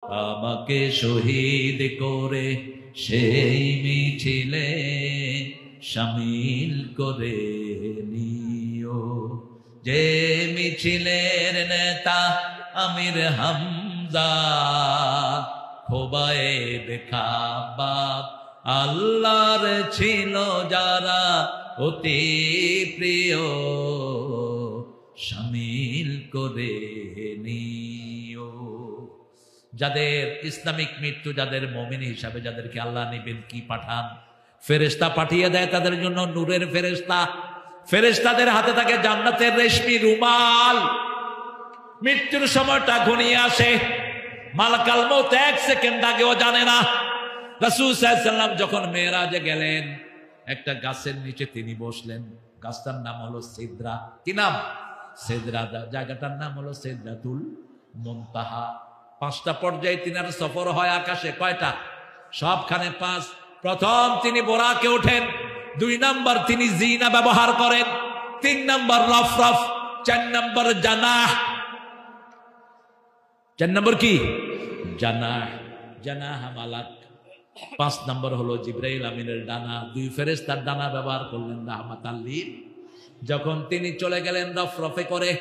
আমাকে শহীদ করে সেই মিছিলে শামিল করে নিও। যে মিছিলের নেতা আমির হামজা, খোবায়েব খাব্বাব আল্লাহর ছিল যারা অতি প্রিয়, শামিল করে নিও। যাদের ইসলামিক মৃত্যু, যাদের মুমিন হিসাবে যাদেরকে আল্লাহ নিবেন, কি পাঠান? ফেরেশতা পাঠিয়ে দেয় তাদের জন্য, নূরের ফেরেশতা। ফেরেশতাদের হাতে থাকে জান্নাতের রেশমি রুমাল। মৃত্যুর সময়টা ঘনিয়ে আসে, মালাকাল মউত 1 সেকেন্ড আগেও জানে না। রাসূল সাল্লাল্লাহু আলাইহি ওয়াসাল্লাম যখন মেরাজে গেলেন, একটা গাছের নিচে তিনি বসলেন। গাছটার নাম হলো সিদরা। কি নাম? সিদরা। জায়গাটার নাম হলো সিদরাতুল মুনতাহা। 5টা পর্যায়ে তিনার সফর হয় আকাশে। কয়টা? সবখানে 5। প্রথম তিনি বোরাকে ওঠেন, 2 নাম্বার তিনি জিনা ব্যবহার করেন, 3 নাম্বার রফরফ, 4 নাম্বার জানাহ। 4 নাম্বার কি? জানাহ, জানাহ মালাক। 5 নাম্বার হলো জিবরাইল আমিনের ডানা। 2 ফেরেশতার ডানা ব্যবহার করলেন রাহমাতাল লিল। যখন তিনি চলে গেলেন রফরফে করে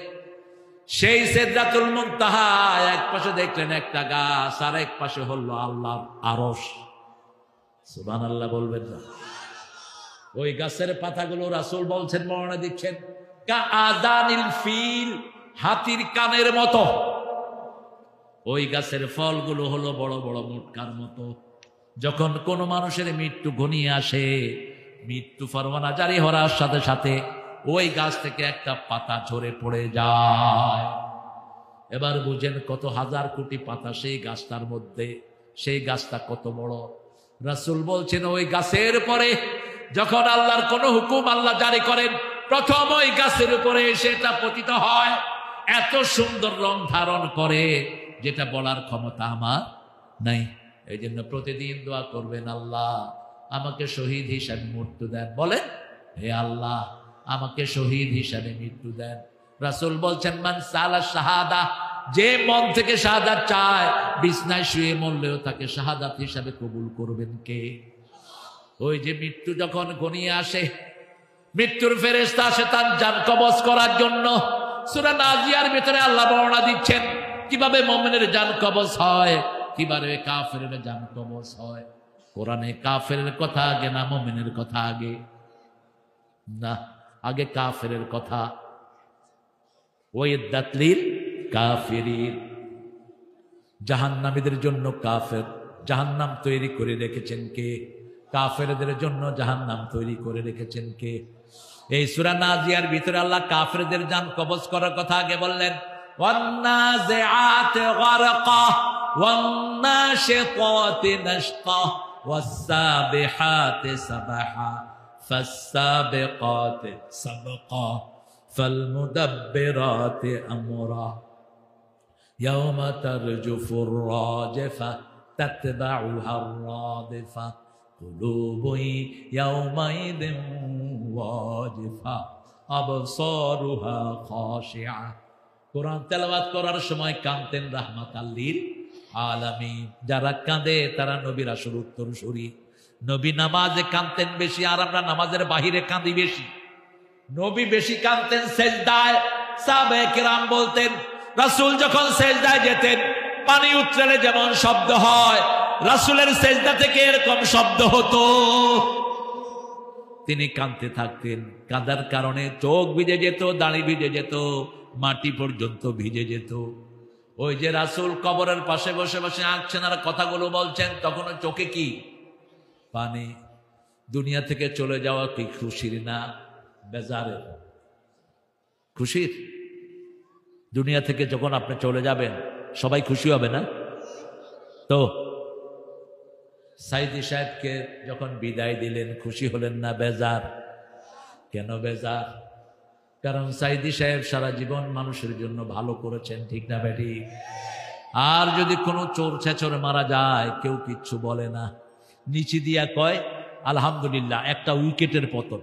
সেই সিদরাতুল মুনতাহা, এক পাশে দেখলেন একটা গাছ, আর এক পাশে হলো আল্লাহর আরশ। সুবহানাল্লাহ বলবেন না? ওই গাছের পাতাগুলো রাসূল বলছেন, বর্ণনা দিচ্ছেন, কা আযানিল ফিল, হাতির কানের মতো। ওই গাছের ফলগুলো হলো বড় বড় মোটকার মতো। যখন কোন মানুষের মৃত্যু ঘনিয়ে আসে, মৃত্যু ফরমানা জারি হওয়ার সাথে সাথে ওই গাছ থেকে একটা পাতা ঝরে পড়ে যায়। এবার বুঝেন কত হাজার কোটি পাতা সেই গাছটার মধ্যে। সেই গাছটা কত বড়! রাসূল বলছেন, ওই গাছের পরে যখন আল্লাহর কোন হুকুম আল্লাহ জারি করেন, প্রথম ওই গাছের উপরে সেটা পতিত হয়। এত সুন্দর রং ধারণ করে যেটা বলার ক্ষমতা আমার নাই। এই জন্য প্রতিদিন দোয়া করবেন, আল্লাহ আমাকে শহীদ হিসাবে মৃত্যু দেন। বলেন, হে আল্লাহ আমাকে শহীদ হিসাবে মৃত্যু দেন। রাসূল বলছেন, মান সালা শাহাদা, যে মন থেকে শাহাদাত চায়, বিছনায় শুয়ে মরলেও তাকে শাহাদাত হিসাবে কবুল করবেন কে? ওই যে মৃত্যু যখন ঘনিয়ে আসে, মৃত্যুর ফেরেশতা আসে তার জান কবজ করার জন্য। সূরা নাজিয়ার ভিতরে আল্লাহ বর্ণনা দিচ্ছেন কিভাবে মুমিনের জান কবজ হয়, কিভাবে কাফেরের জান কবজ হয়। কোরআনে কাফেরের কথা আগে না মুমিনের কথা আগে? না, আগে কাফেরের কথা। ওয়াইদাত লিল কাফিরিন, জাহান্নামীদের জন্য কাফের জাহান্নাম তৈরি করে রেখেছেন কে? কাফেরদের জন্য জাহান্নাম তৈরি করে রেখেছেন কে? এই সূরা নাজিয়ার ভিতরে আল্লাহ কাফেরদের জান কবজ করার কথা আগে বললেন। ওয়ান্নাজিআতি গারকা ওয়ান্নাশিতাতি নাশতা ওয়াসসাবিহাতি সাবহা ফাসসাবিকাতি সাবকা ফালমুদাব্বিরাতি আমরা ইয়াওমা তারজুফুর রাজিফা তাতবাউহা রাদিফা কুলুবুন ইয়াওমাইদিন ওয়াজিফা আবসারুহা খাশিআ। কোরআন তেলাওয়াত করার সময় কাঁদতেন রাহমাতাল লিল আলামিন। যারা কাঁদে তারা নবীর আসল উত্তরসূরি। নবী নামাজে কাঁদতেন বেশি, আর আমরা নামাজের বাহিরে কাঁদি বেশি। নবী বেশি কাঁদতেন সেজদায়। সাহাবায়ে কেরাম বলতেন, রাসূল যখন সেজদায় যেতেন, পানি উতরালে যেমন শব্দ হয়, রাসূলের সেজদা থেকে এরকম শব্দ হতো। তিনি কাঁদতে থাকতেন। কাঁদার কারণে চোখ ভিজে যেত, দাড়ি ভিজে যেত, মাটি পর্যন্ত ভিজে যেত। ওই যে রাসূল কবরের পাশে বসে বসে আঁকছেন আর কথাগুলো বলছেন, তখন চোখে কি পানি। দুনিয়া থেকে চলে যাওয়া কি খুশির না বেজারের? খুশির। দুনিয়া থেকে যখন আপনি চলে যাবেন সবাই খুশি হবে না তো? সাইদি সাহেবকে যখন বিদায় দিলেন খুশি হলেন না বেজার? কেন বেজার? কারণ সাইদি সাহেব সারা জীবন মানুষের জন্য ভালো করেছেন, ঠিক না বেটি? আর যদি কোনো চোর ছেচর মারা যায় কেউ কিচ্ছু বলে না, নিচে দিয়া কয় আলহামদুলিল্লাহ, একটা উইকেটের পতন।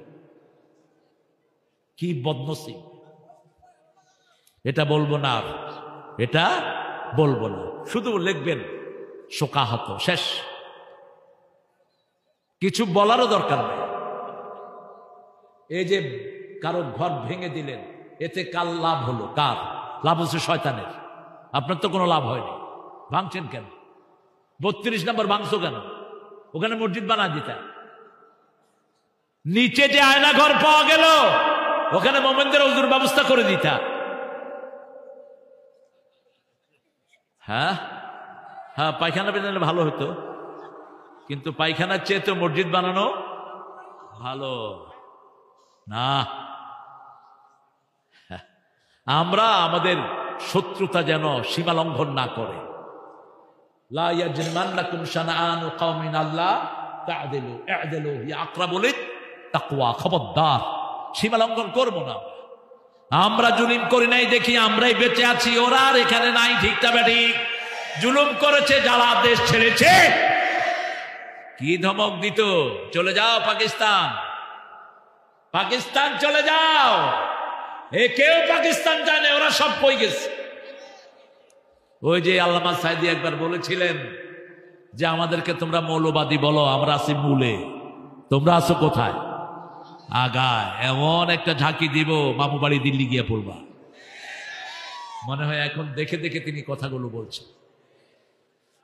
কি বদনসিব! এটা বলবো না, এটা বলবো না, শুধু লিখবেন শোকাহত, শেষ, কিছু বলারও দরকার নেই। এই যে কারো ঘর ভেঙে দিলেন, এতে কার লাভ হলো? কার লাভ? হচ্ছে শয়তানের। আপনার তো কোনো লাভ হয়নি। ভাঙছেন কেন? 32 নম্বর ভাঙছো কেন? ওখানে মসজিদ বানা দিতা। নিচে যে আয়না ঘর পাওয়া গেল, ওখানে মোমেনদের ওযুর ব্যবস্থা করে দিতা। হ্যাঁ হ্যাঁ, পায়খানা বানালে ভালো হতো, কিন্তু পায়খানার চেয়ে তো মসজিদ বানানো ভালো না। আমরা আমাদের শত্রুতা যেন সীমা লঙ্ঘন না করে। লা ইয়াজরিমান্নাকুম শানাআনু কওমিন আল্লা তা'দিলু ই'দিলু হিয়া আকরাবু লিত-তাকওয়া। খবরদার, সীমা লঙ্ঘন করব না। আমরা জুলুম করি নাই দেখি আমরাই বেঁচে আছি, ওরা আর এখানে নাই। ঠিকটা বেঠিক? জুলুম করেছে যারা, দেশ ছেড়েছে, কি ধমক দিত? চলে যাও পাকিস্তান, পাকিস্তান চলে যাও। কেউ পাকিস্তান জানে, ওরা সব কই গেছে। ওই যে আল্লামা সাইদি একবার বলেছিলেন যে আমাদেরকে তোমরা মৌলবাদী বলো, আমরা আছি মূলে, তোমরা আছো কোথায়? আগায়। এমন একটা ঝাঁকি দিব, মামু বাড়ি দিল্লি গিয়ে পড়বা। মনে হয় এখন দেখে দেখে তিনি কথাগুলো বলছেন।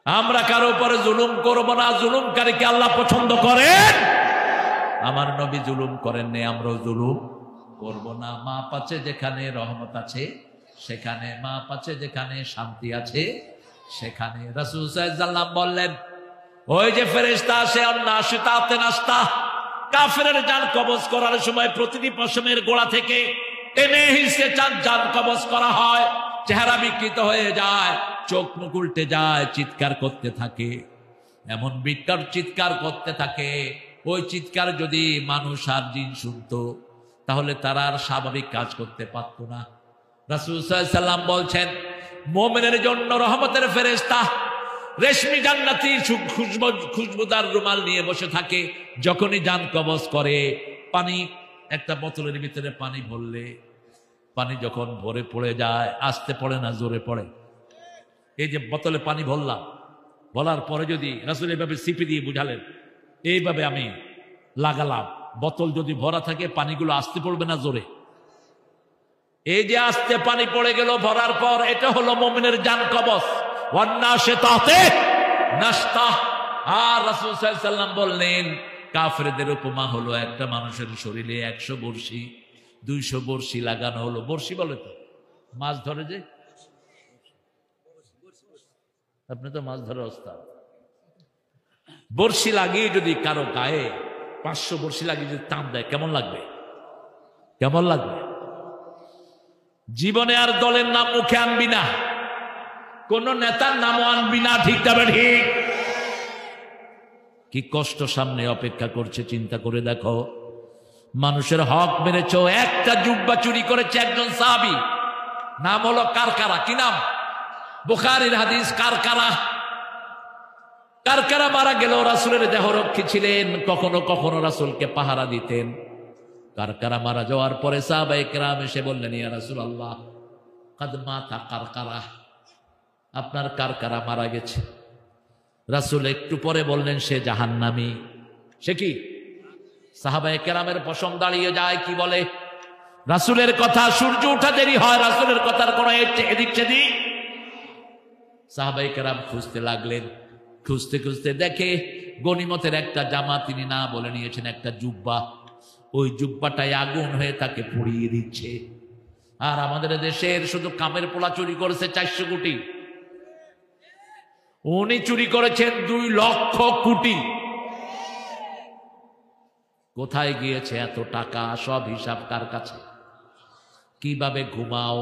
আমরা কারো উপরে জুলুম করব না। জুলুমকারীকে আল্লাহ পছন্দ করেন। আমার নবী জুলুম করেননি, আমরাও জুলুম করব না। মাপ আছে যেখানে রহমত আছে সেখানে, মাপ আছে যেখানে শান্তি আছে সেখানে। রাসূল সাল্লাল্লাহু আলাইহি ওয়াসাল্লাম বললেন, ওই যে ফেরেশতা আসে নাশিতাতে নাস্তা, কাফেরের জান কবজ করার সময় প্রতিটি পশমের গোড়া থেকে টেনে হিসে জান কবজ করা হয়। চেহারা বিকৃত হয়ে যায়, চোখ মুখ উল্টে যায়, চিৎকার করতে থাকে। এমন বিকট চিৎকার করতে থাকে, ওই চিৎকার যদি মানুষ আর জিন শুনতো তাহলে তারা আর স্বাভাবিক কাজ করতে পারত না। রাসূল সাল্লাল্লাহু আলাইহি ওয়াসাল্লাম বলছেন, মুমিনের জন্য রহমতের ফেরেশতা রেশমি জান্নাতি খুশবুদার রুমাল নিয়ে বসে থাকে। যখনই জান কবজ করে, পানি একটা বোতলের ভিতরে পানি ভরলে, পানি যখন ভরে পড়ে যায়, আস্তে পড়ে না জোরে পড়ে। এই যে বোতলে পানি ভরলাম, বলার পরে যদি রাসূল এইভাবে সিপি দিয়ে বুঝালেন, এইভাবে আমি লাগালাম, বোতল যদি ভরা থাকে পানিগুলো আস্তে পড়বে না জোরে? এই যে আস্তে পানি পড়ে গেল ভরার পর, এটা হলো মুমিনের জান কবজ। ওয়ান্নাশিতাতে নাশতা। আর রাসূল সাল্লাল্লাহু আলাইহি ওয়াসাল্লাম বললেন, কাফেরদের উপমা হলো একটা মানুষের শরীরে 100 বর্ষি 200 বর্ষি লাগানো হলো। বর্ষি বলে তো মাছ ধরে যে, আপনি তো মাছ ধরার ওস্তাদ। বর্ষি লাগিয়ে যদি কারো গায়ে 500 বর্ষি লাগিয়ে যদি টান দেয়, কেমন লাগবে? কেমন লাগবে? জীবনে আর দলের নাম মুখে আনবি না, কোন নেতার নামও আনবি না। ঠিক তবে ঠিক? কি কষ্ট সামনে অপেক্ষা করছে চিন্তা করে দেখো। মানুষের হক মেরেছ। একটা জুব্বা চুরি করেছে একজন সাহাবী, নাম হলো কারকারা। কি নাম? বুখারীর হাদিস, কারকারা। কারকারা মারা গেল, রাসূলের দেহরক্ষী ছিলেন, কখনো কখনো রাসূলকে পাহারা দিতেন। কারকারা মারা যাওয়ার পরে সাহাবায়ে কেরাম এসে বললেন, ইয়া রাসূলুল্লাহ, কাদ মাতা কারকারা, আপনার কারকারা মারা গেছে। রাসূল একটু পরে বললেন, সে জাহান্নামী। সে কি? সাহাবায়ে কেরামের পশম দাঁড়িয়ে যায়। কি বলে? রাসূলের কথা, সূর্য ওঠা দেরি হয়, রাসূলের কথার কোনো এদিক সেদিক। সাহাবায়ে কেরাম খুঁজতে লাগলেন। খুঁজতে খুঁজতে দেখে গনিমতের একটা জামা তিনি না বলে নিয়েছেন, একটা জুব্বা। ওই জুব্বাটায় আগুন হয়ে তাকে পুড়িয়ে দিচ্ছে। আর আমাদের দেশের শুধু কামের পোলা চুরি করেছে 400 কোটি, উনি চুরি করেছেন 2 লক্ষ কোটি। কোথায় গিয়েছে এত টাকা? সব হিসাব কার কাছে? কিভাবে ঘুমাও,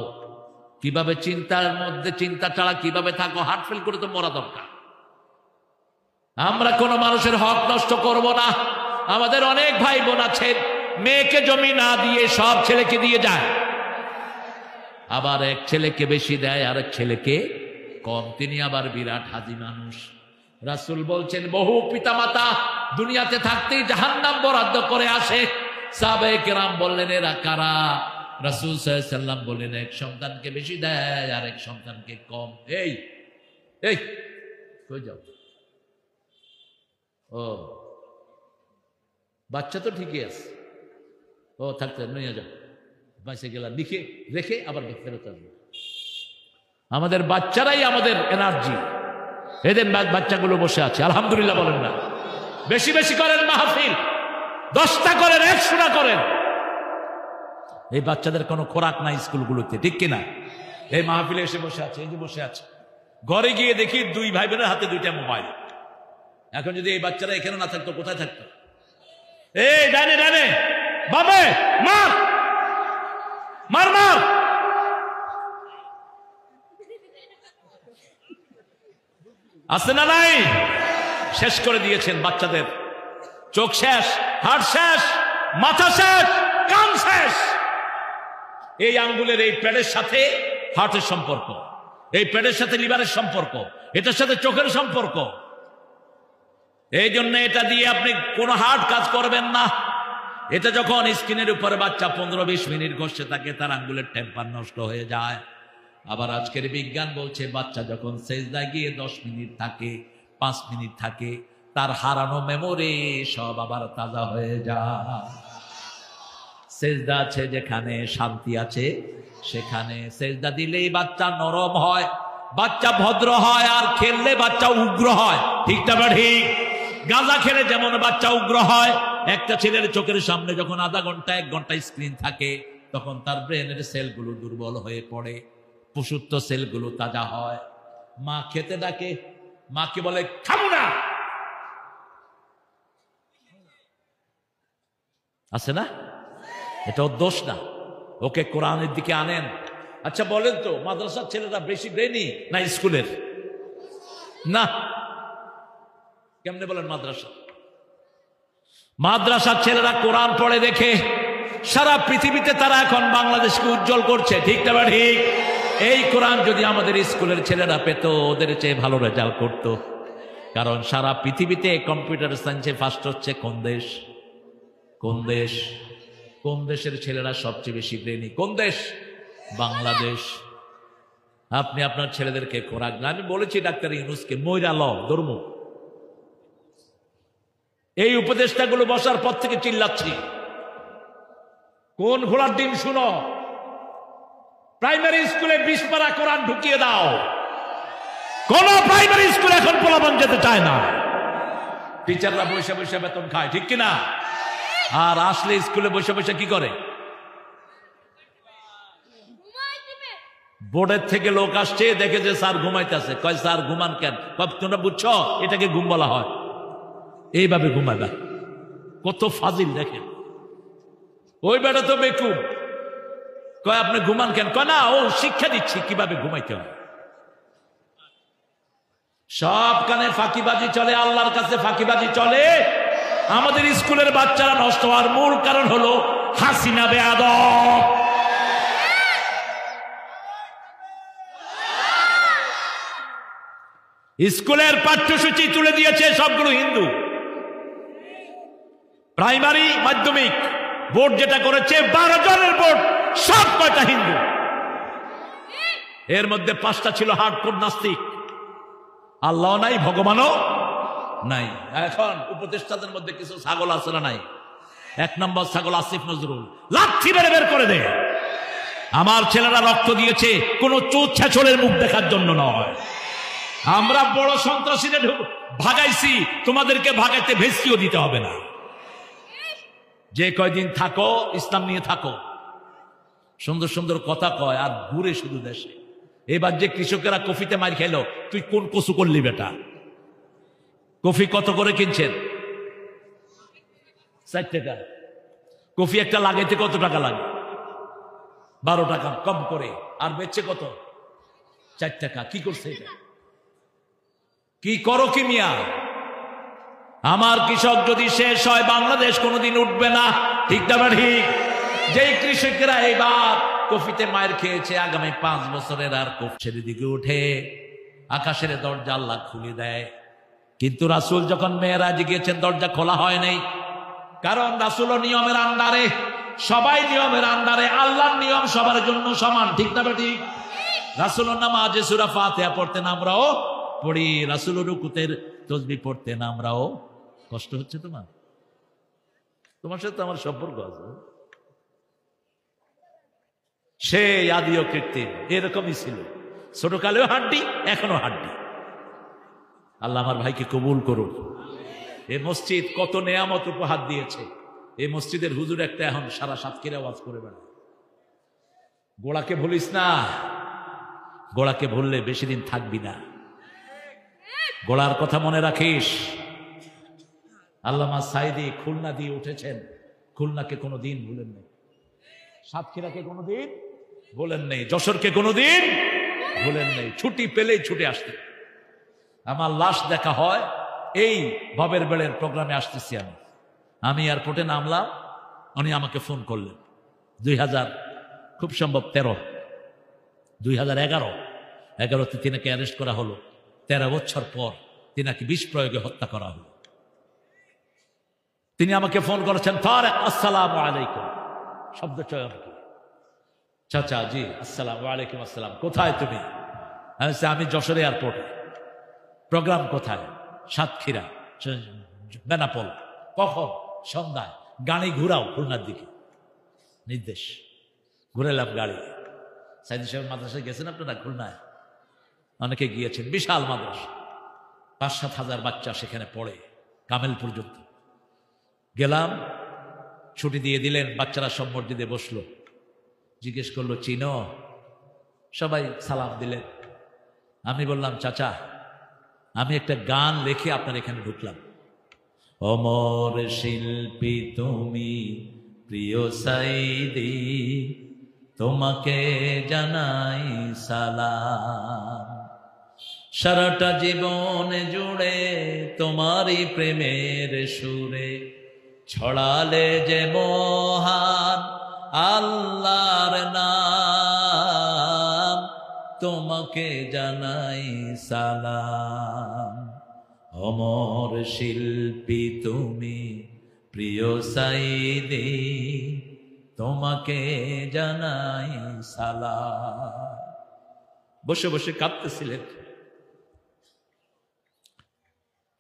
কিভাবে চিন্তার মধ্যে চিন্তা ছাড়া কিভাবে থাকো? হার্ট ফেল করে তো মরা দরকার। আমরা কোনো মানুষের হক নষ্ট করব না। আমাদের অনেক ভাই বোন আছেন, মেয়েকে জমি না দিয়ে সব ছেলেকে দিয়ে যায়, আবার এক ছেলেকে বেশি দেয় আর এক ছেলেকে কম। তিনি আবার বিরাট হাজি মানুষ। রাসূল বলছেন, বহু পিতামাতা দুনিয়াতে থাকতেই জাহান্নাম বরাদ্দ করে আসে। সাহাবায়ে কেরাম বললেন, এরা কারা? রাসূল সাল্লাল্লাহু আলাইহি ওয়াসাল্লাম বললেন, এক সন্তানকে বেশি দেয় আর এক সন্তানকে কম। এই এই কই যাও? ও বাচ্চা তো ঠিকই আছে। ও থাকতে নিয়ে যাও, বাসে গেলাম লিখে রেখে আবার ফেরত আসবে। আমাদের বাচ্চারাই আমাদের এনার্জি। এদের বাচ্চাগুলো বসে আছে, আলহামদুলিল্লাহ বলেন না? বেশি বেশি করেন মাহফিল, 10টা করেন, 100টা করেন। এই বাচ্চাদের কোনো খোরাক নাই স্কুলগুলোতে, ঠিক কিনা? এই মাহফিলে এসে বসে আছে, এই যে বসে আছে। ঘরে গিয়ে দেখি 2 ভাই বোনের হাতে 2টা মোবাইল। এখন যদি এই বাচ্চারা এখানে না থাকতো, কোথায় থাকতো? এই ডানে ডানে বাবা মার মার মার। আছে না নাই? শেষ করে দিয়েছেন বাচ্চাদের। চোখ শেষ, হাড় শেষ, মাথা শেষ, কান শেষ। এই আঙ্গুলের এই প্যাডের সাথে হার্টের সম্পর্ক, এই প্যাডের সাথে লিভারের সম্পর্ক, এটার সাথে চোখের সম্পর্ক। এই জন্য এটা দিয়ে আপনি কোনো হার্ট কাজ করবেন না। এটা যখন স্ক্রিনের উপরে বাচ্চা 15-20 মিনিট ঘষে থাকে, তার আঙ্গুলের টেম্পার নষ্ট হয়ে যায়। আবার আজকের বিজ্ঞান বলছে বাচ্চা যখন সেজদায় গিয়ে 10 মিনিট থাকে, 5 মিনিট থাকে, তার হারানো মেমোরি সব আবার তাজা হয়ে যায়। সেজদা আছে যেখানে, শান্তি আছে সেখানে। সেজদা দিলেই বাচ্চা নরম হয়, বাচ্চা ভদ্র হয়, আর খেললে বাচ্চা উগ্র হয়। ঠিকটা বা ঠিক? গাঁজা খেলে যেমন বাচ্চা উগ্র হয়, একটা ছেলের চোখের সামনে যখন আধা ঘন্টা 1 ঘন্টা স্ক্রিন থাকে, তখন তার ব্রেনের সেলগুলো দুর্বল হয়ে পড়ে, পশুত্ব সেলগুলো তাজা হয়। মা খেতে ডাকে, মাকে বলে খাবো না, আছে না? এটা ওর দোষ না, ওকে কোরআনের দিকে আনেন। আচ্ছা বলেন তো, মাদ্রাসার ছেলেরা বেশি ব্রেনি না স্কুলের? না, কেমনে বলেন? মাদ্রাসার ছেলেরা কোরআন পড়ে দেখে সারা পৃথিবীতে তারা এখন বাংলাদেশকে উজ্জ্বল করছে। ঠিক না ঠিক? এই কোরআন যদি আমাদের স্কুলের ছেলেরা পেত, ওদের চেয়ে ভালো রেজাল্ট করত। কারণ সারা পৃথিবীতে কম্পিউটার সায়েন্সে ফার্স্ট হচ্ছে কোন দেশ? কোন দেশ? কোন দেশের ছেলেরা সবচেয়ে বেশি ব্রেনি? কোন দেশ? বাংলাদেশ। আপনি আপনার ছেলেদেরকে খোরাক না, আমি বলেছি ডাক্তার ইউনূসকে, মইরা ল ধর্ম। এই উপদেষ্টাগুলো বসার পর থেকে চিল্লাচ্ছি, কোন ঘোড়ার ডিম শুনো? প্রাইমারি স্কুলে 20 পারা কোরআন ঢুকিয়ে দাও। কোন প্রাইমারি স্কুলে এখন পোলাপান যেতে চায় না। টিচাররা বসে বসে বেতন খায়, ঠিক কিনা? আর আসলে স্কুলে বসে বসে কি করে? বোর্ডের থেকে লোক আসছে, দেখে যে স্যার ঘুমাইতেছে, কয় স্যার ঘুমান কেন? তোমরা বুঝছো এটাকে ঘুম বলা হয়, এইভাবে ঘুমাইবা। কত ফাজিল দেখেন। ওই বেটা তো বেকুব, কয় আপনি ঘুমান কেন? কয় না, ও শিক্ষা দিচ্ছি কিভাবে ঘুমাইতে হয়। সব কানে ফাঁকিবাজি চলে, আল্লাহর কাছে ফাঁকিবাজি চলে। আমাদের স্কুলের বাচ্চারা নষ্ট হওয়ার মূল কারণ হলো হাসিনা বেয়াদব। স্কুলের পাঠ্যসূচি তুলে দিয়েছে সবগুলো হিন্দু। প্রাইমারি মাধ্যমিক বোর্ড যেটা করেছে, 12 জনের বোর্ড, সব কয়টা হিন্দু। এর মধ্যে 5টা ছিল হার্ডকোর নাস্তিক। আল্লাহ নাই, ভগবানও নাই। এখন উপদেষ্টাদের মধ্যে কিছু ছাগল আছে না নাই? 1 নম্বর ছাগল আসিফ নজরুল, লাঠি মেরে বের করে দে। আমার ছেলেরা রক্ত দিয়েছে কোন চোর ছেচড়ের মুখ দেখার জন্য নয়। আমরা বড় সন্ত্রাসীদের ভাগাইছি, তোমাদেরকে ভাগাইতে ভেস্কিও দিতে হবে না। যে কয়দিন থাকো ইসলাম নিয়ে থাকো। সুন্দর সুন্দর কথা কয় আর ঘুরে শুধু দেশে। এবার যে কৃষকেরা কফিতে মার খেলো, তুই কোন কসু করলি বেটা? কফি কত করে কিনছেন? 4 টাকা। কফি একটা লাগাইতে কত টাকা লাগে? 12 টাকা কম করে। আর বেচছে কত? 4 টাকা। কি করছে এটা? কি করো কি মিয়া? আমার কৃষক যদি শেষ হয়, বাংলাদেশ কোনোদিন উঠবে না। ঠিক না ঠিক? যেই কৃষকেরা এবার কফিতে মায়ের খেয়েছে, আগামী 5 বছরের আর কফির দিকে উঠে, আকাশের দরজা আল্লাহ খুলে দেয়। কিন্তু রাসূল যখন মেরাজে গিয়েছেন, দরজা খোলা হয় নাই। কারণ রাসূলও নিয়মের আন্ডারে, সবাই নিয়মের আন্ডারে। আল্লাহর নিয়ম সবার জন্য সমান। ঠিক না ঠিক? রাসূল নামাজে সূরা ফাতিহা পড়তেন, আমরাও পড়ি, রাসূল রুকুতের তাসবিহ পড়তেন, আমরাও। কষ্ট হচ্ছে তোমার সাথে তো আমার সম্পর্ক আছে। সে আদিও কৃত্রিম, এরকমই ছিল, ছোটকালেও হাড্ডি, এখনো হাড্ডি। আল্লাহ আমার ভাইকে কবুল করুন। এই মসজিদ কত নেয়ামত উপহার দিয়েছে। এই মসজিদের হুজুর একটা এখন সারা সাতক্ষীরা ওয়াজ করে বেড়ায়। গোড়াকে ভুলিস না, গোড়াকে ভুললে বেশি দিন থাকবি না। গোড়ার কথা মনে রাখিস। আল্লামা সাইদি খুলনা দিয়ে উঠেছেন, খুলনাকে কোনোদিন ভুলেন নেই, সাতক্ষীরাকে কোনোদিন ভুলেন নেই, যশোরকে কোনোদিন ভুলেন নেই। ছুটি পেলেই ছুটে আসতে। আমার লাশ দেখা হয় এই ভবের বেড়ের প্রোগ্রামে আসতেছি আমি এয়ারপোর্টে নামলাম, উনি আমাকে ফোন করলেন 2000 খুব সম্ভব 2011-তে তিনাকে অ্যারেস্ট করা হলো। 13 বছর পর তিনাকে বিষ প্রয়োগে হত্যা করা হলো। তিনি আমাকে ফোন করেছেন, তারেক আসসালামু আলাইকুম, শব্দ চয়ন কি? চাচা জি আসসালামু আলাইকুম আসসালাম, কোথায় তুমি? আমি যশোর এয়ারপোর্টে। প্রোগ্রাম কোথায়? সাতক্ষীরা, বেনাপোল। কখন? সন্ধ্যায়। গাড়ি ঘুরাও খুলনার দিকে, নির্দেশ। ঘুরেলাম গাড়ি। সাইদি সাহেব মাদ্রাসায় গেছেন আপনারা? খুলনায় অনেকে গিয়েছেন, বিশাল মাদ্রাসা, 5-7 হাজার বাচ্চা সেখানে পড়ে, কামেল পর্যন্ত। গেলাম, ছুটি দিয়ে দিলেন, বাচ্চারা সব মসজিদে বসলো। জিজ্ঞেস করলো চিনো? সবাই সালাম দিলেন। আমি বললাম চাচা আমি একটা গান লিখে আপনার এখানে ঢুকলাম। অমর শিল্পী তুমি প্রিয় সাইদি, তোমাকে জানাই সালাম। সারাটা জীবন জুড়ে তোমারই প্রেমের সুরে ছড়ালে যে মহান আল্লাহর নাম, তোমাকে জানাই সালাম। অমর শিল্পী তুমি প্রিয় সাইদি, তোমাকে জানাই সালাম। বসে বসে কাঁদতেছিলেন।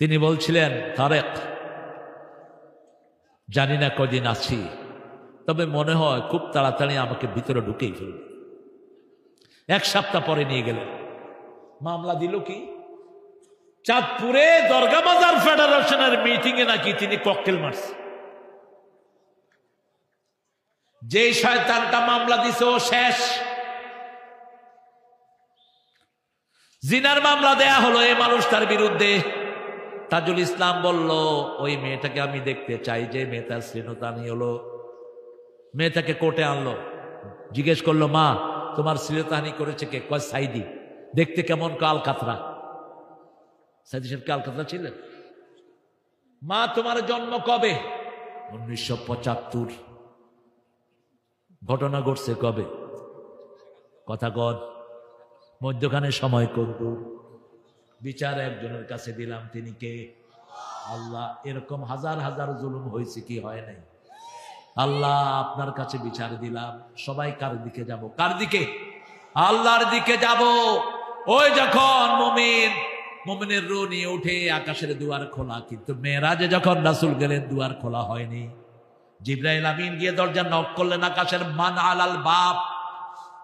তিনি বলছিলেন, তারেক জানি না কদিন আছি, তবে মনে হয় খুব তাড়াতাড়ি আমাকে ভিতরে ঢুকেই ফেলবে। 1 সপ্তাহ পরে নিয়ে গেলেন। মামলা দিল কি? চাঁদপুরে দরগা বাজার ফেডারেশনের মিটিং এ নাকি তিনি ককটেল মারছে। যে শয়তানটা মামলা দিছে ও শেষ। জিনার মামলা দেয়া হলো এই মানুষটার বিরুদ্ধে। তাজুল ইসলাম বলল, ওই মেয়েটাকে আমি দেখতে চাই, যে মেয়েটার শ্লীলতাহানি হলো। মেয়েটাকে কোর্টে আনলো, জিজ্ঞেস করলো, মা তোমার শ্লীলতাহানি করেছে কে? কয় সাইদি। দেখতে কেমন? কাল কাতরা। সাইদি সাহেব কাল কাতরা ছিলেন। মা তোমার জন্ম কবে? 1975। ঘটনা ঘটছে কবে? কথা কন, মধ্যখানে সময় করব। বিচার একজনের কাছে দিলাম, তিনি কে? আল্লাহ। এরকম হাজার হাজার জুলুম হয়েছে কি হয় নাই? আল্লাহ আপনার কাছে বিচার দিলাম। সবাই কার দিকে যাব? কার দিকে? আল্লাহর দিকে যাব। ওই যখন মুমিনের রূহ নিয়ে উঠে আকাশের দুয়ার খোলা, কিন্তু মেরাজে যখন রাসূল গেলেন দুয়ার খোলা হয়নি। জিবরাইল আমিন গিয়ে দরজা নক করলেন আকাশের, মান আলাল বাব,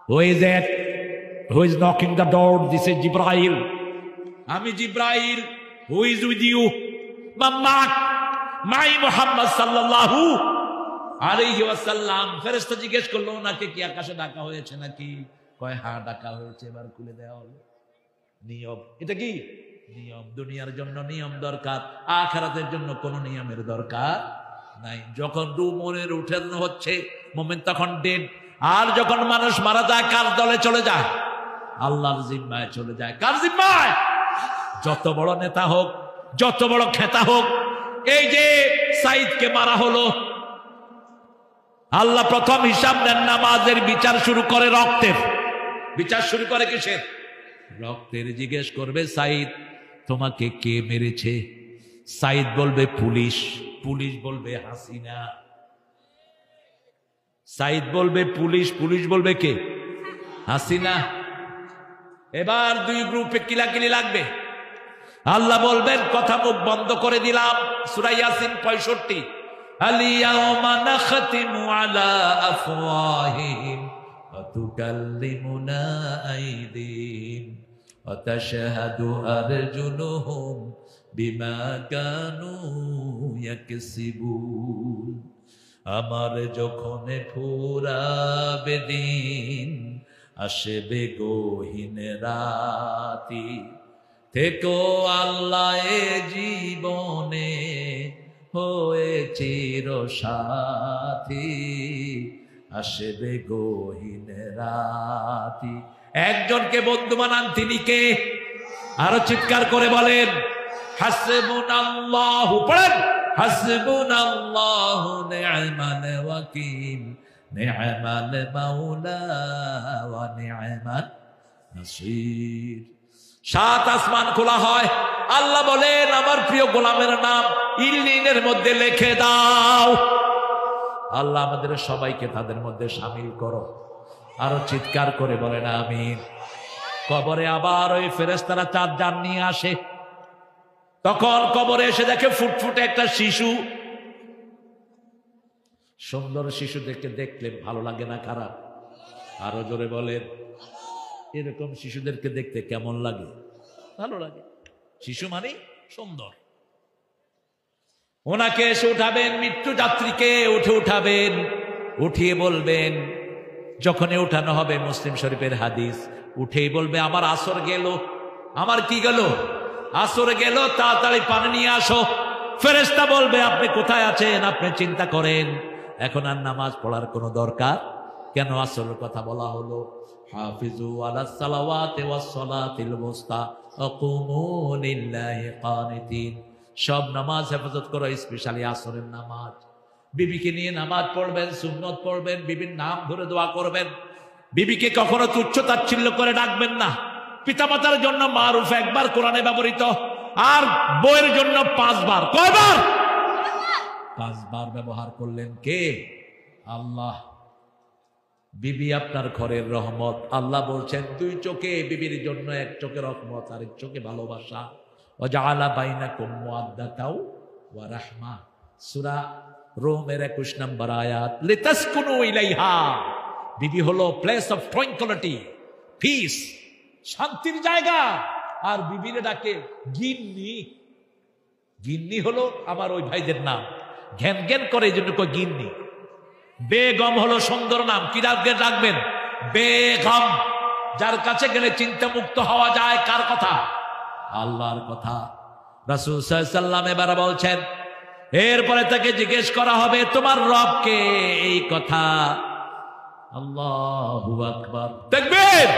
who is it, who is knocking the door? This is Jibrail. আমি Jibrail. Who is with you? মাম্মাক, মাই মুহাম্মদ সাল্লাল্লাহু আলাইহি ওয়াসাল্লাম। ফেরেশতা জিজ্ঞেস করলো, ওনাকে কি আকাশে ডাকা হয়েছে নাকি? কয় হ্যাঁ ডাকা হয়েছে। এবার খুলে দেওয়া হলো। নিয়ম। এটা কি নিয়ম? দুনিয়ার জন্য নিয়ম দরকার, আখিরাতের জন্য কোনো নিয়মের দরকার নাই। যখন রূহ মনের উঠানো হচ্ছে, মুমিন তখন ডেড। আর যখন মানুষ মারা যায়, কার দলে চলে যায়? আল্লাহর জিম্মায় চলে যায়। কার জিম্মায়? যত বড় নেতা হোক, যত বড় খেতা হোক। এই যে সাইদকে মারা হলো, আল্লাহ প্রথম হিসাব নেন, নামাজের বিচার শুরু করে রক্তের। বিচার শুরু করে কিসের? রক্তের। জিজ্ঞেস করবে, সাইদ তোমাকে কে মেরেছে? সাইদ বলবে পুলিশ। পুলিশ বলবে হাসিনা। সাইদ বলবে পুলিশ, পুলিশ বলবে কে? হাসিনা। এবার দুই গ্রুপে কিলাকিলি লাগবে। আল্লাহ বলবেন কথা মুখ বন্ধ করে দিলাম। সূরা ইয়াসিন 65। আল-ইয়াওমা নাখতিমু আলা আফওয়াহিহিম ওয়া তুকাল্লিমুনা আইদিহিম ওয়া তাশহাদু আরজুলুহুম বিমা কানু ইয়াকসিবুন। আমার যখন ফুরাবে দিন, আসবে গহীন রাতি, থেকো আল্লাহ এ জীবনে হয়ে চির সাথী, আসবে গহীন রাতি। একজনকে বন্ধু বানান, তিনি কে? আরো চিৎকার করে বলেন হাসবুনাল্লাহু, পড়েন হাসবুনাল্লাহু নি'মাল ওয়াকিল, নি'মাল মাওলা ওয়া নি'মান নাসির। সাত আসমান খোলা হয়, আল্লাহ বলেন আমার প্রিয় গোলামের নাম ইল্লিনের মধ্যে লিখে দাও। আল্লাহ আমাদের সবাইকে তাদের মধ্যে শামিল করো। আরো চিৎকার করে বলেন আমিন। কবরে আবার ওই ফেরেশতারা 4 জান নিয়ে আসে। তখন কবরে এসে দেখে ফুটফুটে একটা শিশু। সুন্দর শিশু দেখলে ভালো লাগে না খারাপ? আরো জোরে বলেন, এরকম শিশুদেরকে দেখতে কেমন লাগে? ভালো লাগে। শিশু মানে সুন্দর। ওনাকে এসে উঠাবেন, মৃত্যু যাত্রীকে উঠাবেন, উঠিয়ে বলবেন, যখনই উঠানো হবে, মুসলিম শরীফের হাদিস, উঠেই বলবে আমার আসর গেল। আমার কি গেল? আসর গেল, তাড়াতাড়ি পানি নিয়ে আসো। ফেরেশতা বলবে আপনি কোথায় আছেন? আপনি চিন্তা করেন এখন আর নামাজ পড়ার কোনো দরকার কেন? আসরের কথা বলা হলো, হাফিজু আলাস সালাওয়াতি ওয়াস সালাতিল মুস্তা ওয়া কুমু লিল্লাহি কানিতিন। সব নামাজ হেফাজত করো, স্পেশালি আসরের নামাজ। বিবিকে নিয়ে নামাজ পড়বেন, সুন্নত পড়বেন, বিবির নাম ধরে দোয়া করবেন। বিবিকে কখনো তুচ্ছ তাচ্ছিল্য করে ডাকবেন না। পিতামাতার জন্য মারুফ একবার কোরআনে ব্যবহৃত, আর বউয়ের জন্য 5 বার। কয়বার? 5 বার ব্যবহার করলেন কে? আল্লাহ। বিবি আপনার ঘরের রহমত। আল্লাহ বলছেন 2 চোখে বিবির জন্য, 1 চোখে রহমত, আরেক চোখে ভালোবাসা। ওয়াজআলা বাইনাকুম মুআদ্দাতাও ওয়া রাহমা। সূরা রোমের 21 নম্বর আয়াত। লিতাসকুনু ইলাইহা। বিবি হলো প্লেস অফ ট্রাঙ্কুইলিটি, পিস, শান্তির জায়গা। আর বিবিরে ডাকে গিন্নি। গিন্নি হলো আমার ওই ভাইদের নাম, ঘ্যান ঘ্যান করে এই জন্য কই গিন্নি। বেগম হলো সুন্দর নাম, কি ডাকবেন? বেগম। যার কাছে গেলে চিন্তা মুক্ত হওয়া যায়। কার কথা? আল্লাহর কথা। রাসূল সাল্লাল্লাহু আলাইহি ওয়াসাল্লাম এবার বলছেন, এরপরে তাকে জিজ্ঞেস করা হবে তোমার রবকে। এই কথা। আল্লাহু আকবার। তাকবীর,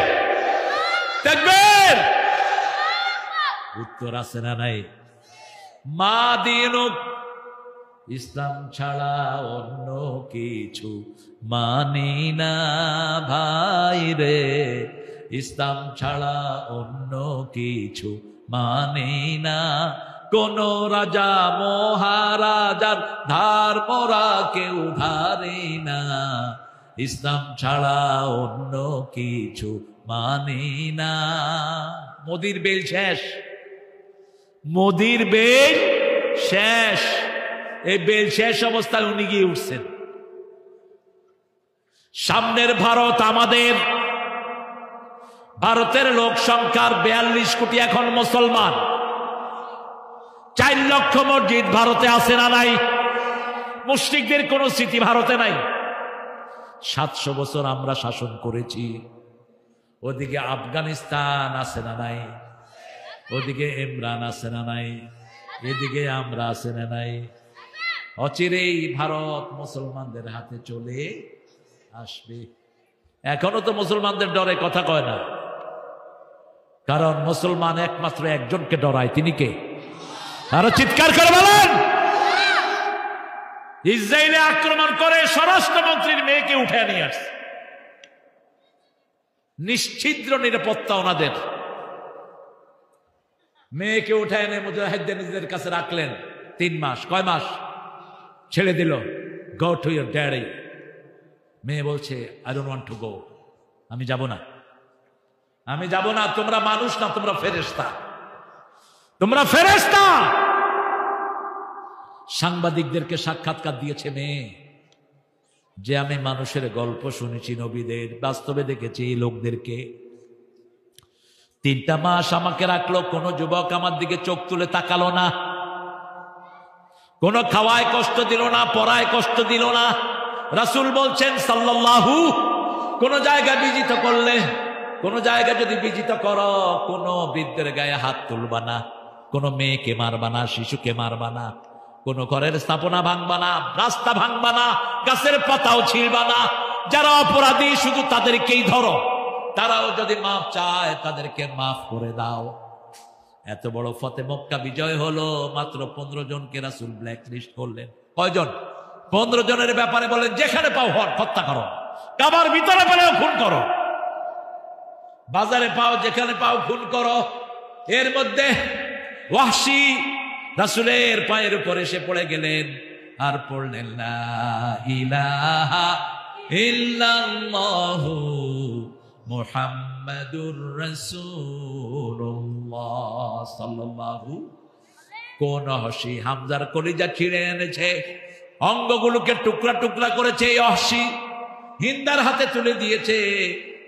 তাকবীর। উত্তর আছে না নাই? মা দিনুক, ইসলাম ছাড়া অন্য কিছু মানি না ভাই রে, ইসলাম ছাড়া অন্য কিছু মানি না। কোন রাজা মহারাজার ধার মোরা কেউ ধারে না, ইসলাম ছাড়া অন্য কিছু মানি না। মোদির বেল শেষ, মোদির বেল শেষ। এই বেল শেষ অবস্থায় উনি গিয়ে উঠছেন। সামনের ভারত আমাদের। ভারতের লোক সংখ্যার 42 কোটি এখন মুসলমান। 4 লক্ষ মসজিদ ভারতে আছে না নাই? মুশরিকদের কোন স্মৃতি ভারতে নাই। 700 বছর আমরা শাসন করেছি। ওদিকে আফগানিস্তান আছে না নাই? ওদিকে ইমরান আছে না নাই? এদিকে আমরা আছে না নাই? অচিরেই ভারত মুসলমানদের হাতে চলে আসবে। এখনো তো মুসলমানদের ডরে কথা কয় না, কারণ মুসলমান একমাত্র একজনকে ডরায়। তিনি কে? আরো চিৎকার করে বলেন। ইসরায়েলে আক্রমণ করে স্বরাষ্ট্রমন্ত্রীর মেয়েকে উঠে নিয়ে আসছে। নিশ্চিদ্র নিরাপত্তা ওনাদের। মেয়েকে উঠে এনে মুজাহিদদের নিজেদের কাছে রাখলেন 3 মাস। কয় মাস? ছেড়ে দিল। Go to your daddy. মেয়ে বলছে I don't want to go. আমি যাব না, আমি যাব না। তোমরা মানুষ না, তোমরা ফেরেশতা। তোমরা ফেরেশতা। সাংবাদিকদেরকে সাক্ষাৎকার দিয়েছে মেয়ে, যে আমি মানুষের গল্প শুনেছি নবীদের, বাস্তবে দেখেছি এই লোকদেরকে। 3টা মাস আমাকে রাখলো, কোন যুবক আমার দিকে চোখ তুলে তাকালো না, কোন খাওয়ায় কষ্ট দিল না, পড়ায় কষ্ট দিল না। রাসূল বলছেন সাল্লাল্লাহু, কোন জায়গায় বিজিত করলে, কোন জায়গায় যদি বিজিত করো, কোন বৃদ্ধের গায়ে হাত তুলবা না, কোন মেয়েকে মারবা না, শিশুকে মারবা না, কোন ঘরের স্থাপনা ভাঙবা না, রাস্তা ভাঙবা না, গাছের পাতাও ছিঁড়বা না। যারা অপরাধী শুধু তাদেরকেই ধরো, তারাও যদি মাফ চায় তাদেরকে মাফ করে দাও। এত বড় ফতে মক্কা বিজয় হলো, মাত্র 15 জনকে রাসূল ব্ল্যাক লিস্ট করলেন। কয়জন? 15 জনের ব্যাপারে বলেন যেখানে পাও হত্যা করো, কাবার ভিতরে পেলেও খুন করো, বাজারে পাও যেখানে পাও খুন করো। এর মধ্যে ওয়াহশী রাসূলের পায়ের উপরে এসে পড়ে গেলেন আর পড়লেন লা ইলাহা ইল্লাল্লাহু মুহাম্মাদুর রাসূলুল্লাহ সাল্লাল্লাহু। কোন ওয়াহশী হামজার কলিজা ছিঁড়ে এনেছে, অঙ্গগুলোকে টুকরা টুকরা করেছে এই ওয়াহশী, হিন্দার হাতে তুলে দিয়েছে,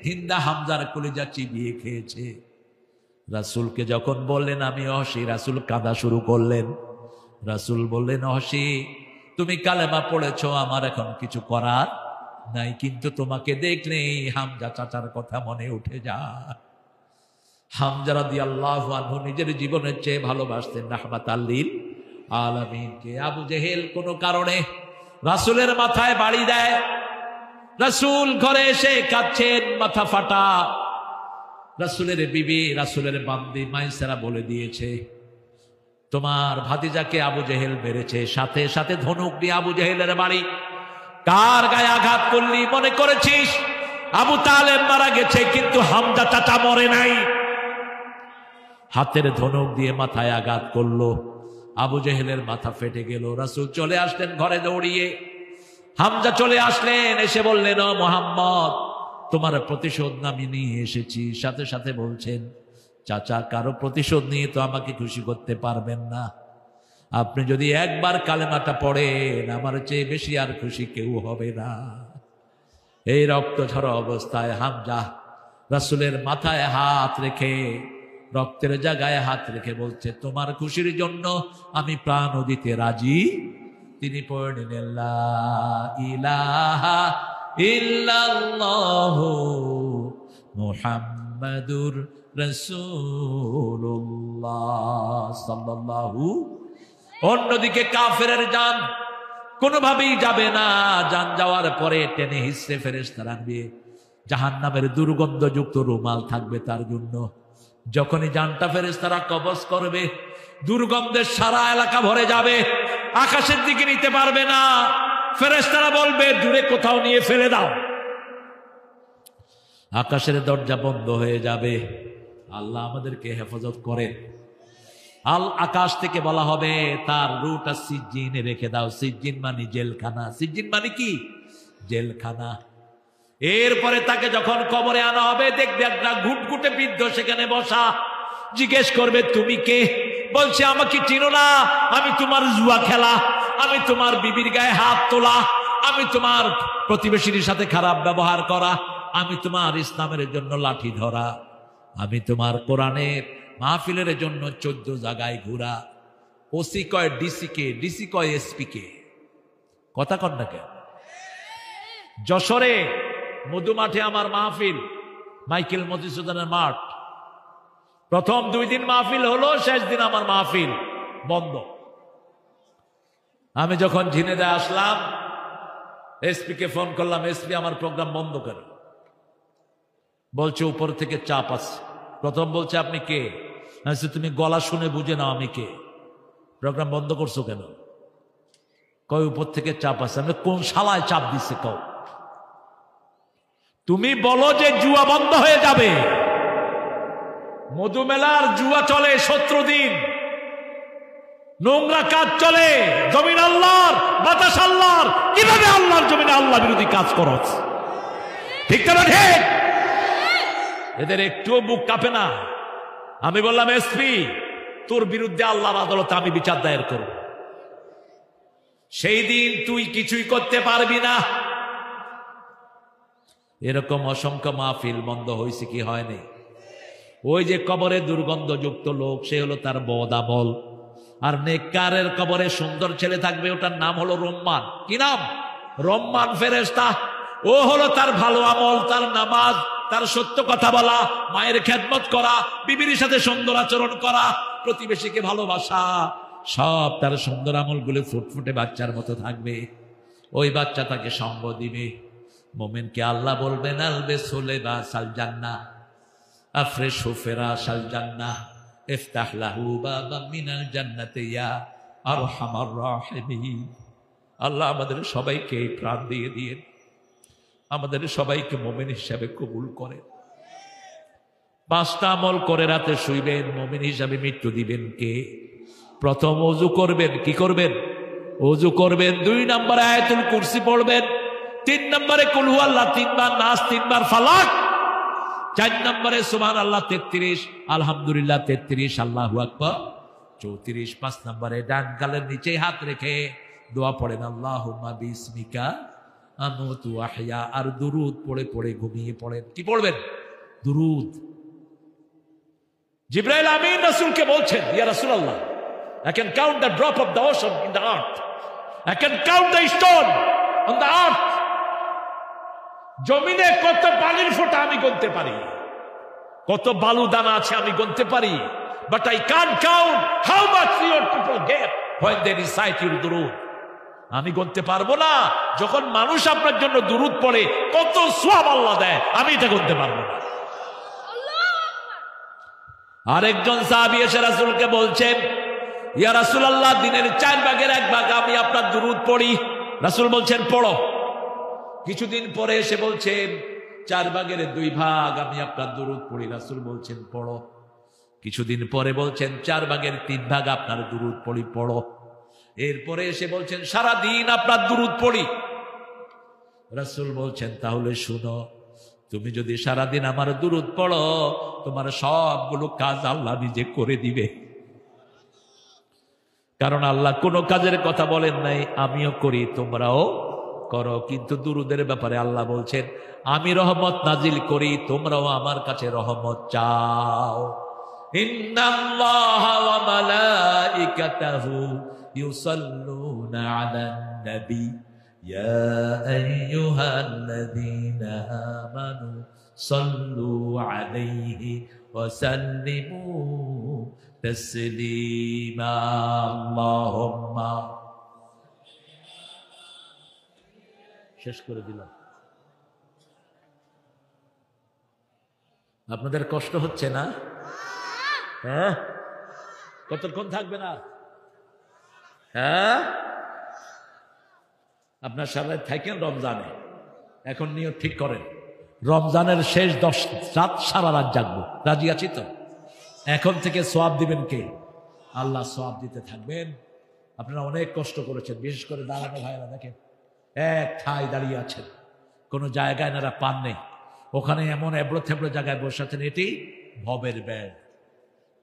হিন্দা হামজার কলিজা চিবিয়ে খেয়েছে। রাসূলকে যখন বললেন আমি ওয়াহশী, রাসূল কাঁদা শুরু করলেন। রাসূল বললেন ওয়াহশী তুমি কালেমা পড়েছ, আমার এখন কিছু করার নাই, কিন্তু তোমাকে দেখলেই হামজা চাচার কথা মনে উঠে যায়। হামজা রাদিয়াল্লাহু আনহু নিজের জীবনের চেয়ে ভালোবাসতেন রাহমাতাল লিল আলামিনকে। আবু জেহেল কোনো কারণে রাসূলের মাথায় বাড়ি দেয়, রাসূল ঘরে এসে কাঁদছেন, মাথা ফাটা। রাসূলের বিবি, রাসূলের বান্দি মাইসারা বলে দিয়েছে তোমার ভাতিজাকে আবু জেহেল মেরেছে, সাথে সাথে ধনুক দিয়ে আবু জেহেলের বাড়ি। কার গায়ে আঘাত করলি মনে করেছিস? আবু তালেব মারা গেছে, কিন্তু হামজা চাচা মরে নাই। হাতের ধনুক দিয়ে মাথায় আঘাত করলো, আবু জেহেলের মাথা ফেটে গেল। রাসূল চলে আসলেন ঘরে দৌড়িয়ে, হামজা চলে আসলেন, এসে বললেন ও মুহাম্মদ তোমার প্রতিশোধ আমি নিয়ে এসেছি। সাথে সাথে বলছেন চাচা কারো প্রতিশোধ নিয়ে তো আমাকে খুশি করতে পারবেন না, আপনি যদি একবার কালেমাটা পড়েন আমার চেয়ে বেশি আর খুশি কেউ হবে না। এই রক্ত ঝরা অবস্থায় হামজা রাসূলের মাথায় হাত রেখে, রক্তের জায়গায় হাত রেখে বলছে তোমার খুশির জন্য আমি প্রাণও দিতে রাজি। তিনি পড়লেন লা ইলাহা ইল্লাল্লাহু মুহাম্মাদুর রাসূলুল্লাহ সাল্লাল্লাহু। অন্যদিকে কাফেরের জান কোনোভাবেই যাবে না, জান যাওয়ার পরে টেনে হিসড়ে ফেরেশতারা আনবে, জাহান্নামের দুর্গন্ধযুক্ত রুমাল থাকবে তার জন্য। যখনই জানটা ফেরেশতারা কবজ করবে, দুর্গন্ধের সারা এলাকা ভরে যাবে, আকাশের দিকে নিতে পারবে না। ফেরেশতারা বলবে দূরে কোথাও নিয়ে ফেলে দাও, আকাশের দরজা বন্ধ হয়ে যাবে। আল্লাহ আমাদেরকে হেফাজত করেন। আকাশ থেকে বলা হবে তার রুটা সিজ্জিনে রেখে দাও। সিজ্জিন মানে জেলখানা। সিজ্জিন মানে কি? জেলখানা। এরপরে তাকে যখন কবরে আনা হবে দেখবে একটা ঘুটঘুটে বৃদ্ধ সেখানে বসা, জিজ্ঞেস করবে তুমি কে? বলছে আমাকে চিনো না, আমি তোমার জুয়া খেলা, আমি তোমার বিবির গায়ে হাত তোলা, আমি তোমার প্রতিবেশীর সাথে খারাপ ব্যবহার করা, আমি তোমার ইসলামের জন্য লাঠি ধরা, আমি তোমার কোরআনের মাহফিলের জন্য 14 জায়গায় ঘোরা। ওসি কয় ডিসি কে, ডিসি কয় এসপি কে। কথা কন না কেন? যশোরে মধুমাঠে আমার মাহফিল, মাইকেল মধুসূদনের মাঠ। প্রথম 2 দিন মাহফিল হলো, শেষ দিন আমার মাহফিল বন্ধ। আমি যখন ঝিনেদা আসলাম এসপি কে ফোন করলাম, এসপি আমার প্রোগ্রাম বন্ধ করে। বলছে উপর থেকে চাপ আছে। প্রথম বলছে আপনি কে? তুমি গলা শুনে বুঝে নাও আমি কে, প্রোগ্রাম বন্ধ করছো কেন? কয় উপর থেকে চাপ আছে। আমি কোন শালায় চাপ দিচ্ছে কও? তুমি বলো যে জুয়া বন্ধ হয়ে যাবে। মধুমেলার জুয়া চলে 17 দিন, নোংরা কাজ চলে, জমিন আল্লাহর, বাতাস আল্লাহর, কিভাবে আল্লাহর জমিনে আল্লাহ বিরোধী কাজ করছ? ঠিক না ঠিক? এদের একটুও বুক কাঁপে না। আমি বললাম এসপি তোর বিরুদ্ধে আল্লাহর আদালতে আমি বিচার দায়ের করব। সেই দিন তুই কিছুই করতে পারবি না। এরকম অসংখ্য মাহফিল বন্ধ হয়েছে কি হয়নি? ওই যে কবরে দুর্গন্ধযুক্ত লোক, সে হলো তার বদ আমল। আর নেককারের কবরে সুন্দর ছেলে থাকবে, ওটার নাম হলো রম্মান। কি নাম? রম্মান ফেরেশতা। ও হলো তার ভালো আমল, তার নামাজ, তার সত্য কথা বলা, মায়ের খেদমত করা, বিবির সাথে সুন্দর আচরণ করা, প্রতিবেশীকে ভালোবাসা, সব তার সুন্দর আমলগুলো ফুটফুটে বাচ্চার মতো থাকবে। ওই বাচ্চা তাকে সঙ্গ দিবে। মোমেনকে আল্লাহ বলবেন আলবে সোলে বা সাল জান্নাহ আফরেশু ফিরাশাল জান্নাহ ইফতাহ লাহু বাবাম মিনাল জান্নাতি ইয়া আরহামার রাহিমিন। আল্লাহ আমাদের সবাইকে প্রাণ দিয়ে দিয়ে আমাদের সবাইকে মুমিন হিসাবে কবুল করেন। 5টা আমল করে রাতে শুইবেন, মুমিন হিসাবে মৃত্যু দিবেন কে? প্রথম ওযু করবেন। কি করবেন? ওযু করবেন। 2 নম্বরে আয়াতুল কুরসি পড়বেন। 3 নম্বরে কুল হুয়াল্লাহ 3 বার, নাস 3 বার, ফালাক। 4 নম্বরে সুবহানাল্লাহ 33, আলহামদুলিল্লাহ 33, আল্লাহু আকবার 34। 5 নম্বরে ডান গালের নিচে হাত রেখে দোয়া পড়েন, আল্লাহুম্মা বিসমিকা আমুতু আহইয়া। আর দুরুদ পড়ে পড়ে ঘুমিয়ে পড়েন। কি পড়বেন? দুরুদ। জিবরাইল আমিন রাসূলকে বলছেন, ইয়া রাসূলুল্লাহ, I can count the drop of the ocean in the earth. I can count the stone on the earth. জমিনে কত পানির ফোঁটা আমি গুনতে পারি, কত বালু দানা আছে আমি গুনতে পারি, but I can't count how much your people get when they recite your durud. আমি গুনতে পারবো না। যখন মানুষ আপনার জন্য দুরুদ পড়ে কত সওয়াব আল্লাহ দেয়, আমি এটা গুনতে পারবো না। আরেকজন সাহাবী এসে রাসূলকে বলছেন, ইয়া রাসূলুল্লাহ, দিনের 4 ভাগের 1 ভাগ আমি আপনার দুরুদ পড়ি। রাসূল বলছেন পড়ো। কিছুদিন পরে এসে বলছেন 4 ভাগের 2 ভাগ আমি আপনার দুরুদ পড়ি। রাসূল বলছেন পড়ো। কিছুদিন পরে বলছেন 4 ভাগের 3 ভাগ আপনার দুরুদ পড়ি, পড়ো। এরপরে এসে বলছেন সারা দিন আপনার দুরুদ পড়ি। রাসূল বলছেন তাহলে শুনো, তুমি যদি সারাদিন আমার দুরুদ পড়ো, তোমার সবগুলো কাজ আল্লাহ নিজে করে দিবে। কারণ আল্লাহ কোনো কাজের কথা বলেন নাই আমিও করি তোমরাও করো, কিন্তু দুরুদের ব্যাপারে আল্লাহ বলছেন আমি রহমত নাজিল করি, তোমরাও আমার কাছে রহমত চাও। ইন্নাল্লাহা ওয়া মালাইকাতাহু ইউসাল্লুনা আলান নবী ইয়া আইয়ুহাল্লাযীনা আমানু সাল্লু আলাইহি ওয়া সাল্লিমু তাসলিমা। আল্লাহুম্মা। শেষ করে দিলাম। আপনাদের কষ্ট হচ্ছে না? হ্যাঁ, কতক্ষণ থাকবে না? হ্যাঁ, আপনার সারা থাকেন রমজানে। এখন নিয়ত ঠিক করেন, রমজানের শেষ 10 রাত সারা রাত জাগবো। রাজি আছি তো? এখন থেকে সওয়াব দিবেন কে? আল্লাহ সওয়াব দিতে থাকবেন। আপনারা অনেক কষ্ট করেছেন, বিশেষ করে দাঁড়ানো ভাইরা দেখেন এক ঠাই দাঁড়িয়ে আছেন, কোনো জায়গায় এনারা পান নেই, ওখানে এমন এবড়ো থেবড়ো জায়গায় বসে আছেন। এটি ভবের বেড়,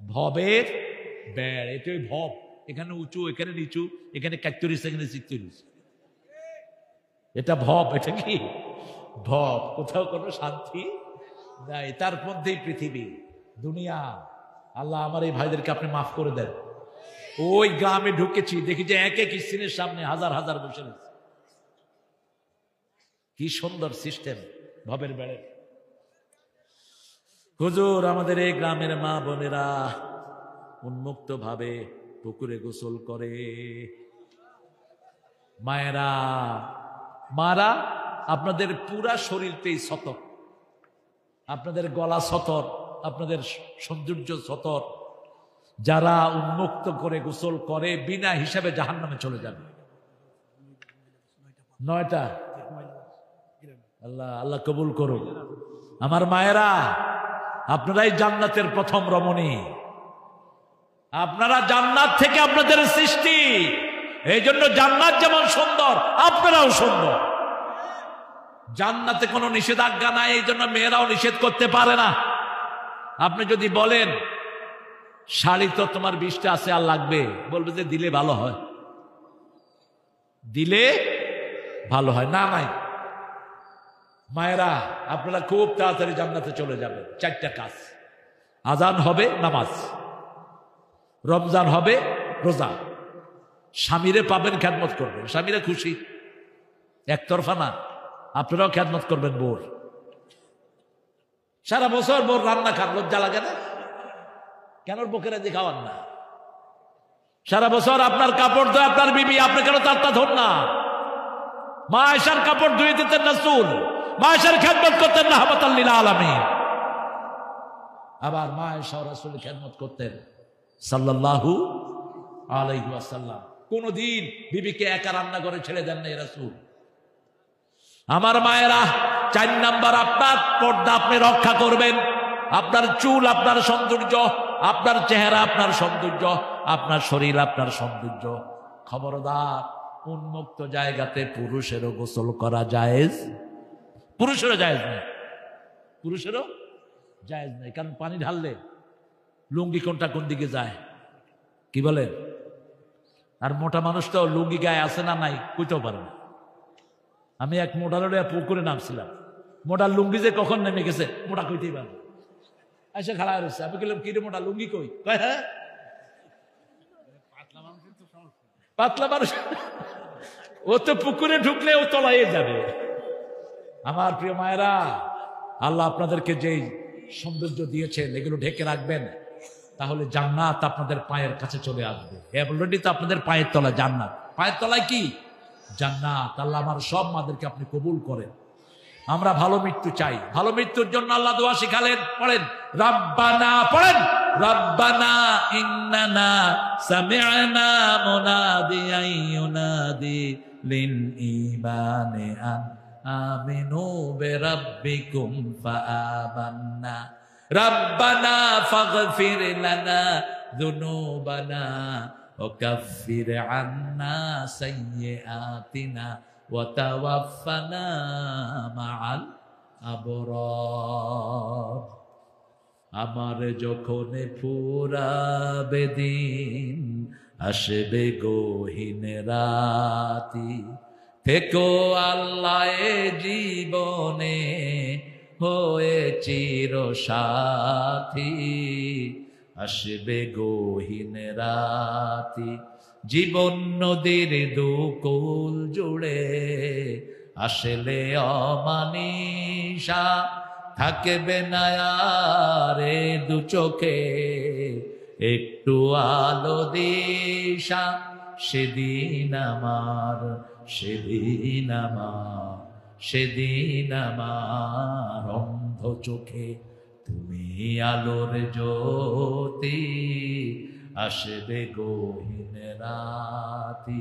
ভবের বেড়। এটি ওই ভব, এখানে উঁচু, এখানে নিচু, এখানে 41, এখানে 46। এটা ভব। এটা কি ভব? কোথাও কোনো শান্তি নাই, তার মধ্যেই পৃথিবী, দুনিয়া। আল্লাহ আমার এই ভাইদেরকে আপনি মাফ করে দেন। ওই গ্রামে ঢুকেছি, দেখি যে এক এক স্ক্রিনের সামনে হাজার হাজার বসে রয়েছে। কি সুন্দর সিস্টেম ভবের বেড়ে। হুজুর, আমাদের এই গ্রামের মা বোনেরা উন্মুক্ত ভাবে পুকুরে গোসল করে। মায়েরা, মারা, আপনাদের পুরা শরীরটাই সতর, আপনাদের গলা সতর, আপনাদের সৌন্দর্য সতর। যারা উন্মুক্ত করে গোসল করে বিনা হিসাবে জাহান্নামে চলে যাবে। 9টা। আল্লাহ আল্লাহ কবুল করুন। আমার মায়েরা, আপনারাই জান্নাতের প্রথম রমণী, আপনারা জান্নাত থেকে আপনাদের সৃষ্টি। এই জন্য জান্নাত যেমন সুন্দর, আপনারাও সুন্দর। জান্নাতে কোনো নিষেধাজ্ঞা নাই, এই জন্য মেয়েরাও নিষেধ করতে পারে না। আপনি যদি বলেন শাড়ি তো তোমার 20টা আছে, আর লাগবে? বলবে যে দিলে ভালো হয়, দিলে ভালো হয়। না নাই মায়েরা, আপনারা খুব তাড়াতাড়ি জান্নাতে চলে যাবেন। 4টা কাজ: আজান হবে, নামাজ; রমজান হবে, রোজা; স্বামীরে পাবেন, খেদমত করবেন, স্বামীরা খুশি, একতরফা না। আপনারাও খেদমত করবেন বোর। সারা বছর বোর রান্না খান, লজ্জা লাগে না? কেন বকেরা দিয়ে খাওয়ান না? সারা বছর আপনার কাপড় ধোয় আপনার বিবি, আপনি কেন তারটা ধর না? মা আয়েশার কাপড় ধুয়ে দিতেন রাসূল, মা আয়েশার খেদমত করতেন রাহমাতাল লিল আলামিন। আবার মা আয়েশা রাসূলের খেদমত করতেন সাল্লাল্লাহু আলাইহি ওয়াসাল্লাম। কোনদিন বিবিকে একা রান্না করে ছেড়ে দেন নাই রাসূল। আমার মায়েরা, 4 নাম্বার, আপনার পর্দা আপনি রক্ষা করবেন। আপনার চুল আপনার সৌন্দর্য, আপনার চেহারা আপনার সৌন্দর্য, আপনার শরীর আপনার সৌন্দর্য। খবরদার, উন্মুক্ত জায়গাতে পুরুষেরও গোসল করা জায়েজ, পুরুষেরও জায়েজ নেই, পুরুষেরও জায়েজ নেই। কারণ পানি ঢাললে লুঙ্গি কোনটা কোন দিকে যায়, কি বলেন? আর মোটা মানুষ তো লুঙ্গি গায়ে আছে না নাই কইতেও পারে না। আমি এক মোটার পুকুরে নামছিলাম, মোটার লুঙ্গি যে কখন নেমে গেছে মোটা কইতেই পারে। এসে খাড়া রয়েছে, আমি বললাম কি রে মোটা, লুঙ্গি কই? কয় হ্যাঁ, পাতলা মানুষ ও তো পুকুরে ঢুকলে ও তলাইয়ে যাবে। আমার প্রিয় মায়েরা, আল্লাহ আপনাদেরকে যেই সৌন্দর্য দিয়েছেন এগুলো ঢেকে রাখবেন, তাহলে জান্নাত আপনাদের পায়ের কাছে চলে আসবে। অলরেডি তো আপনাদের পায়ের তলায় জান্নাত। পায়ের তলায় কি? জান্নাত। আল্লাহ আমার সব মাদেরকে আপনি কবুল করেন। আমরা ভালো মৃত্যু চাই। ভালো মৃত্যুর জন্য আল্লাহ দোয়া শিখালেন, পড়েন রাব্বানা, পড়েন রাব্বানা ইন্নানা সামি'না মুনাদিয়ান ইউনাদি লিল ঈমানি আন আমিনু বিরাব্বিকুম ফাআমান্না রাব্বানা ফাগফির লানা যুনুবানা ওয়া কাফির আন্না সাইয়্যাতিনা ওয়া তাওয়াফফানা মাআল আবরার। আমার যখন ফুরাবে দিন, আসবে গহীন রাতি, থেকো আল্লাহ এ জীবনে হয়ে চির সাথী। আসবে গহীন রাতি, জীবন নদীর দুকুল জুড়ে আসলে অমানিসা, থাকবে না রে দু চোখে একটু আলো দিশা। সেদিন আমার, সেদিন আমার, সেদিন আমার অন্ধ চোখে তুমি আলোর জ্যোতি, আসবে গহীন রাতি।